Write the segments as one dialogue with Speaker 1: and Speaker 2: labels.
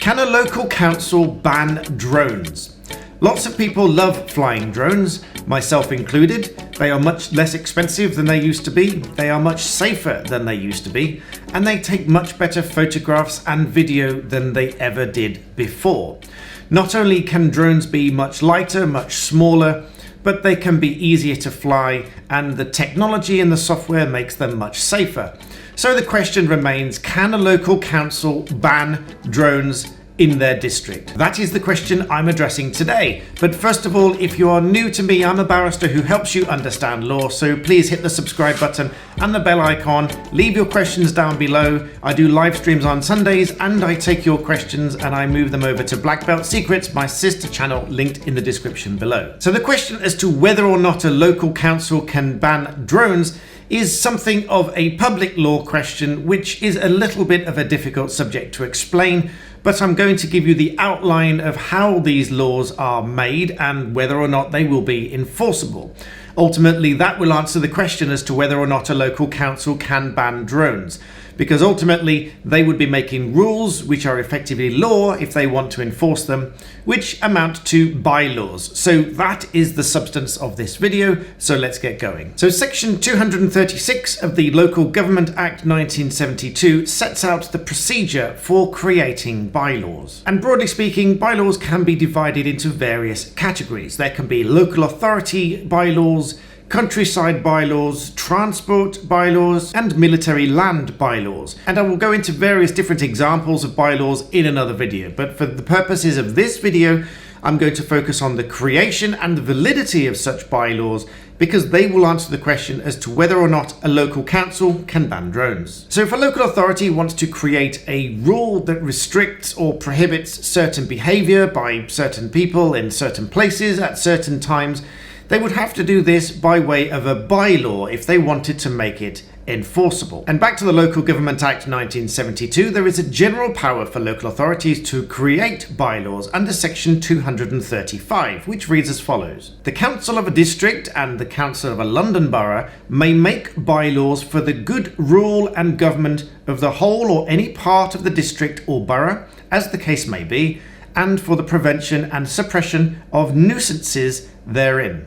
Speaker 1: Can a local council ban drones? Lots of people love flying drones, myself included. They are much less expensive than they used to be, they are much safer than they used to be, and they take much better photographs and video than they ever did before. Not only can drones be much lighter, much smaller, but they can be easier to fly, and the technology and the software makes them much safer. So the question remains, can a local council ban drones in their district? That is the question I'm addressing today. But first of all, if you are new to me, I'm a barrister who helps you understand law, so please hit the subscribe button and the bell icon. Leave your questions down below. I do live streams on Sundays and I take your questions and I move them over to Black Belt Secrets, my sister channel, linked in the description below. So the question as to whether or not a local council can ban drones is something of a public law question, which is a little bit of a difficult subject to explain, but I'm going to give you the outline of how these laws are made and whether or not they will be enforceable. Ultimately, that will answer the question as to whether or not a local council can ban drones, because ultimately they would be making rules which are effectively law if they want to enforce them, which amount to bylaws. So that is the substance of this video, so let's get going. So section 236 of the Local Government Act 1972 sets out the procedure for creating bylaws. And broadly speaking, bylaws can be divided into various categories. There can be local authority bylaws, countryside bylaws, transport bylaws, and military land bylaws. And I will go into various different examples of bylaws in another video, but for the purposes of this video, I'm going to focus on the creation and the validity of such bylaws, because they will answer the question as to whether or not a local council can ban drones. So if a local authority wants to create a rule that restricts or prohibits certain behavior by certain people in certain places at certain times, they would have to do this by way of a bylaw if they wanted to make it enforceable. And back to the Local Government Act 1972, there is a general power for local authorities to create bylaws under section 235, which reads as follows. The council of a district and the council of a London borough may make bylaws for the good rule and government of the whole or any part of the district or borough, as the case may be, and for the prevention and suppression of nuisances therein.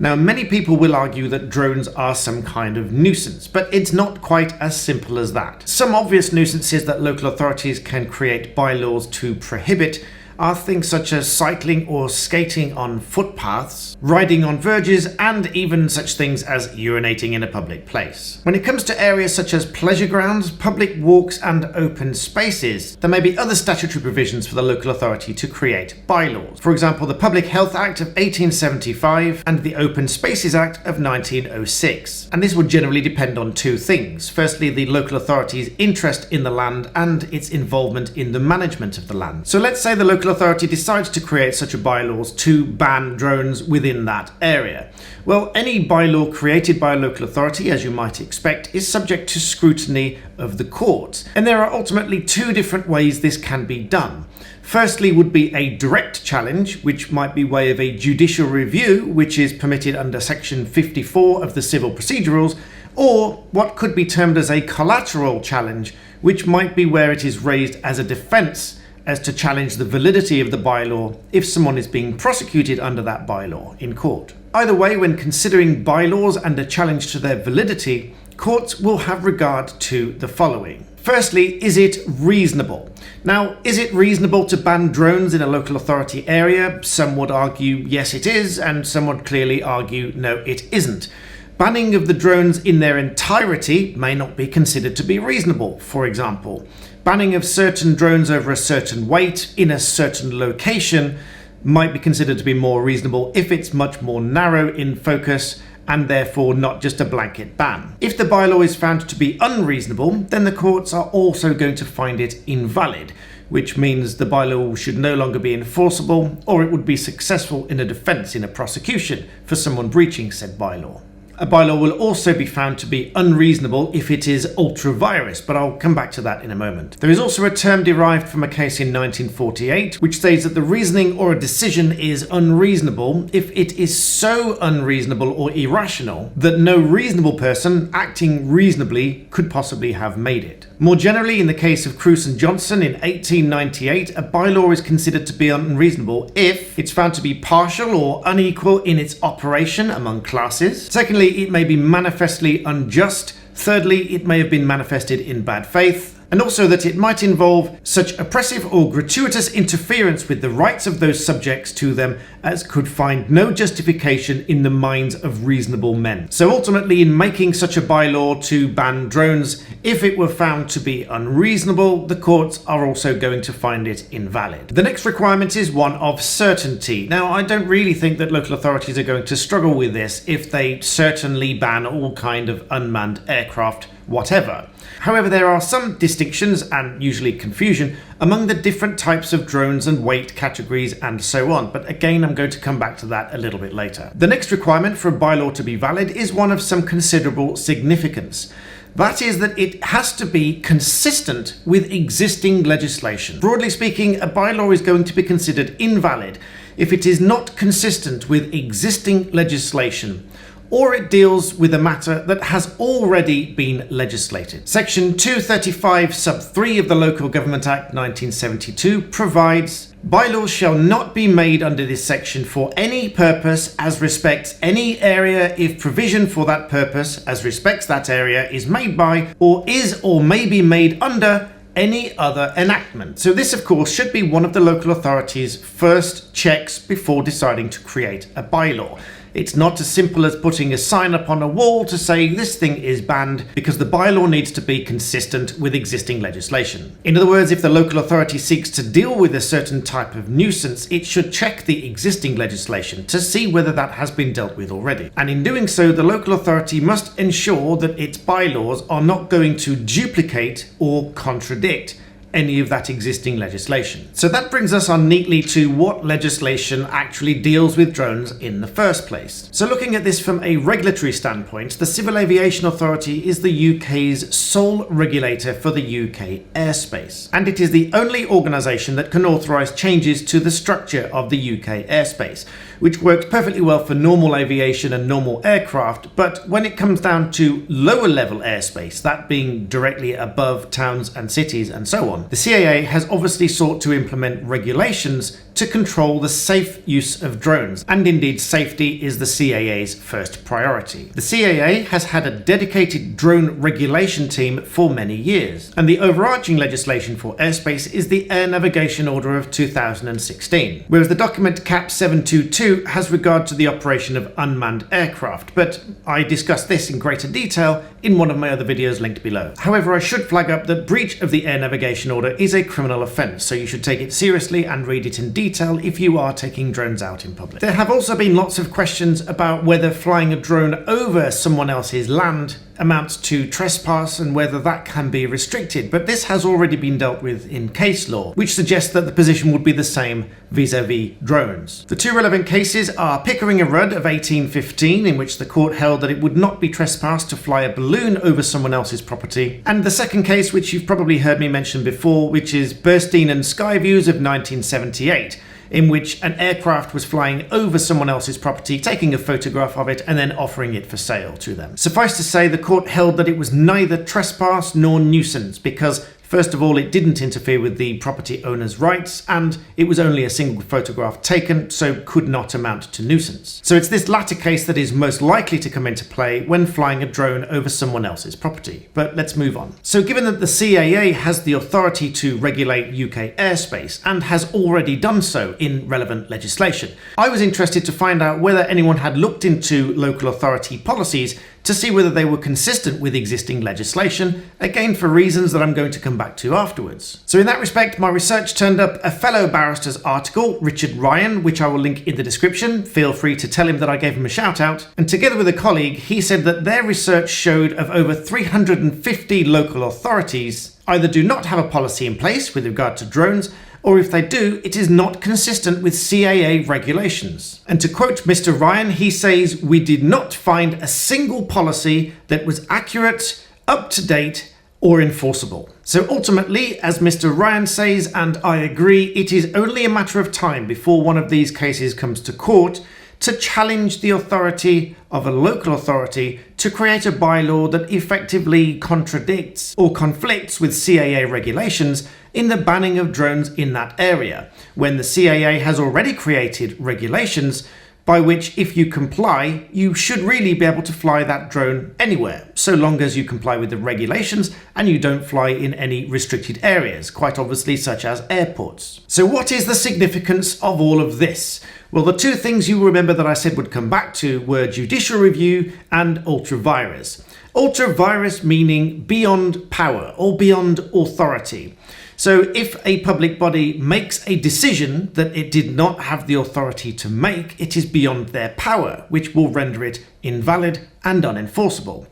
Speaker 1: Now, many people will argue that drones are some kind of nuisance, but it's not quite as simple as that. Some obvious nuisances that local authorities can create bylaws to prohibit are things such as cycling or skating on footpaths, riding on verges, and even such things as urinating in a public place. When it comes to areas such as pleasure grounds, public walks, and open spaces, there may be other statutory provisions for the local authority to create bylaws. For example, the Public Health Act of 1875 and the Open Spaces Act of 1906. And this would generally depend on two things. Firstly, the local authority's interest in the land and its involvement in the management of the land. So let's say the local authority decides to create such a bylaws to ban drones within that area. Well, any bylaw created by a local authority, as you might expect, is subject to scrutiny of the courts. And there are ultimately two different ways this can be done. Firstly would be a direct challenge, which might be way of a judicial review, which is permitted under section 54 of the Civil Procedure Rules, or what could be termed as a collateral challenge, which might be where it is raised as a defence as to challenge the validity of the bylaw if someone is being prosecuted under that bylaw in court. Either way, when considering bylaws and a challenge to their validity, courts will have regard to the following. Firstly, is it reasonable? Now, is it reasonable to ban drones in a local authority area? Some would argue yes it is, and some would clearly argue no it isn't. Banning of the drones in their entirety may not be considered to be reasonable. For example, banning of certain drones over a certain weight in a certain location might be considered to be more reasonable if it's much more narrow in focus and therefore not just a blanket ban. If the bylaw is found to be unreasonable, then the courts are also going to find it invalid, which means the bylaw should no longer be enforceable, or it would be successful in a defence in a prosecution for someone breaching said bylaw. A bylaw will also be found to be unreasonable if it is ultra-virus, but I'll come back to that in a moment. There is also a term derived from a case in 1948 which states that the reasoning or a decision is unreasonable if it is so unreasonable or irrational that no reasonable person acting reasonably could possibly have made it. More generally, in the case of Cruz and Johnson in 1898, a bylaw is considered to be unreasonable if it's found to be partial or unequal in its operation among classes. Secondly, it may be manifestly unjust. Thirdly, it may have been manifested in bad faith. And also that it might involve such oppressive or gratuitous interference with the rights of those subjects to them as could find no justification in the minds of reasonable men. So ultimately, in making such a bylaw to ban drones, if it were found to be unreasonable, the courts are also going to find it invalid. The next requirement is one of certainty. Now, I don't really think that local authorities are going to struggle with this if they certainly ban all kind of unmanned aircraft, whatever. However, there are some distinctions and usually confusion among the different types of drones and weight categories and so on, but again I'm going to come back to that a little bit later. The next requirement for a bylaw to be valid is one of some considerable significance. That is that it has to be consistent with existing legislation. Broadly speaking, a bylaw is going to be considered invalid if it is not consistent with existing legislation, or it deals with a matter that has already been legislated. Section 235 sub 3 of the Local Government Act 1972 provides, bylaws shall not be made under this section for any purpose as respects any area if provision for that purpose as respects that area is made by or is or may be made under any other enactment. So this, of course, should be one of the local authorities' first checks before deciding to create a bylaw. It's not as simple as putting a sign up on a wall to say this thing is banned, because the bylaw needs to be consistent with existing legislation. In other words, if the local authority seeks to deal with a certain type of nuisance, it should check the existing legislation to see whether that has been dealt with already. And in doing so, the local authority must ensure that its bylaws are not going to duplicate or contradict any of that existing legislation. So that brings us on neatly to what legislation actually deals with drones in the first place. So looking at this from a regulatory standpoint, the Civil Aviation Authority is the UK's sole regulator for the UK airspace, and it is the only organisation that can authorise changes to the structure of the UK airspace, which works perfectly well for normal aviation and normal aircraft, but when it comes down to lower level airspace, that being directly above towns and cities and so on, the CAA has obviously sought to implement regulations to control the safe use of drones, and indeed safety is the CAA's first priority. The CAA has had a dedicated drone regulation team for many years, and the overarching legislation for airspace is the Air Navigation Order of 2016, whereas the document CAP 722 has regard to the operation of unmanned aircraft, but I discuss this in greater detail in one of my other videos linked below. However, I should flag up that breach of the Air Navigation Order is a criminal offence, so you should take it seriously and read it in detail if you are taking drones out in public. There have also been lots of questions about whether flying a drone over someone else's land amounts to trespass and whether that can be restricted, but this has already been dealt with in case law, which suggests that the position would be the same vis-a-vis drones. The two relevant cases are Pickering and Rudd of 1815, in which the court held that it would not be trespass to fly a balloon over someone else's property, and the second case, which you've probably heard me mention before, which is Burstein and Skyviews of 1978, in which an aircraft was flying over someone else's property, taking a photograph of it and then offering it for sale to them. Suffice to say, the court held that it was neither trespass nor nuisance because, first of all, it didn't interfere with the property owner's rights, and it was only a single photograph taken, so could not amount to nuisance. So it's this latter case that is most likely to come into play when flying a drone over someone else's property. But let's move on. So given that the CAA has the authority to regulate UK airspace, and has already done so in relevant legislation, I was interested to find out whether anyone had looked into local authority policies to see whether they were consistent with existing legislation, again for reasons that I'm going to come back to afterwards. So in that respect, my research turned up a fellow barrister's article, Richard Ryan, which I will link in the description. Feel free to tell him that I gave him a shout out. And together with a colleague, he said that their research showed of over 350 local authorities either do not have a policy in place with regard to drones, or if they do, it is not consistent with CAA regulations. And to quote Mr. Ryan, he says, "We did not find a single policy that was accurate, up to date, or enforceable." So ultimately, as Mr. Ryan says, and I agree, it is only a matter of time before one of these cases comes to court to challenge the authority of a local authority to create a bylaw that effectively contradicts or conflicts with CAA regulations in the banning of drones in that area, when the CAA has already created regulations by which, if you comply, you should really be able to fly that drone anywhere, so long as you comply with the regulations and you don't fly in any restricted areas, quite obviously such as airports. So what is the significance of all of this? Well, the two things you remember that I said would come back to were judicial review and ultra vires. Ultra vires meaning beyond power or beyond authority. So if a public body makes a decision that it did not have the authority to make, it is beyond their power, which will render it invalid and unenforceable.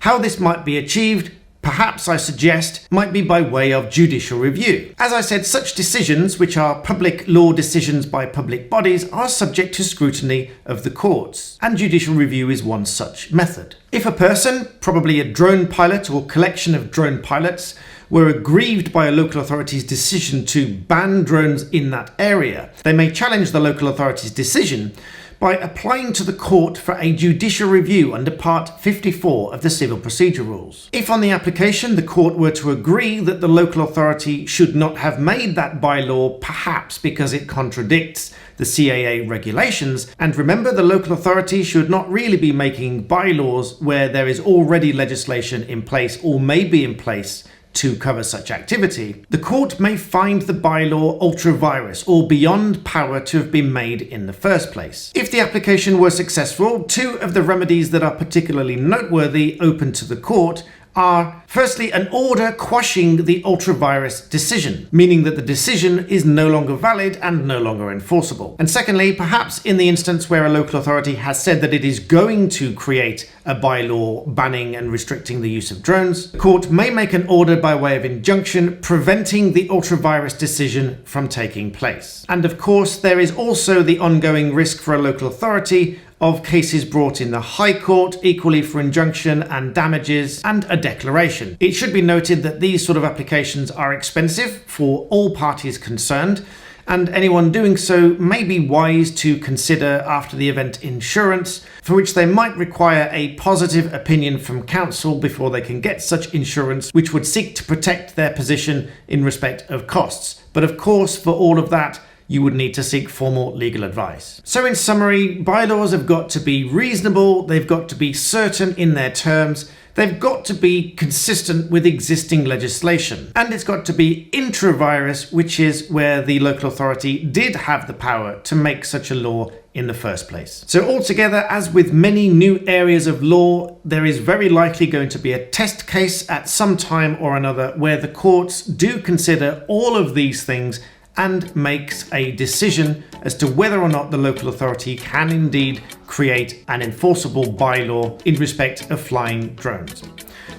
Speaker 1: How this might be achieved, perhaps I suggest, might be by way of judicial review. As I said, such decisions, which are public law decisions by public bodies, are subject to scrutiny of the courts, and judicial review is one such method. If a person, probably a drone pilot or collection of drone pilots, were aggrieved by a local authority's decision to ban drones in that area, they may challenge the local authority's decision by applying to the court for a judicial review under Part 54 of the Civil Procedure Rules. If on the application the court were to agree that the local authority should not have made that bylaw, perhaps because it contradicts the CAA regulations, and remember, the local authority should not really be making bylaws where there is already legislation in place or may be in place to cover such activity, the court may find the bylaw ultra vires or beyond power to have been made in the first place. If the application were successful, two of the remedies that are particularly noteworthy open to the court are, firstly, an order quashing the ultra vires decision, meaning that the decision is no longer valid and no longer enforceable. And secondly, perhaps in the instance where a local authority has said that it is going to create a bylaw banning and restricting the use of drones, the court may make an order by way of injunction preventing the ultra vires decision from taking place. And of course, there is also the ongoing risk for a local authority of cases brought in the High Court, equally for injunction and damages, and a declaration. It should be noted that these sort of applications are expensive for all parties concerned, and anyone doing so may be wise to consider after the event insurance, for which they might require a positive opinion from counsel before they can get such insurance, which would seek to protect their position in respect of costs. But of course, for all of that, you would need to seek formal legal advice. So in summary, bylaws have got to be reasonable, they've got to be certain in their terms, they've got to be consistent with existing legislation, and it's got to be intra-virus, which is where the local authority did have the power to make such a law in the first place. So altogether, as with many new areas of law, there is very likely going to be a test case at some time or another where the courts do consider all of these things and makes a decision as to whether or not the local authority can indeed create an enforceable bylaw in respect of flying drones.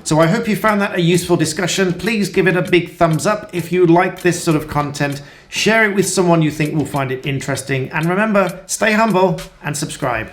Speaker 1: So I hope you found that a useful discussion. Please give it a big thumbs up if you like this sort of content. Share it with someone you think will find it interesting. And remember, stay humble and subscribe.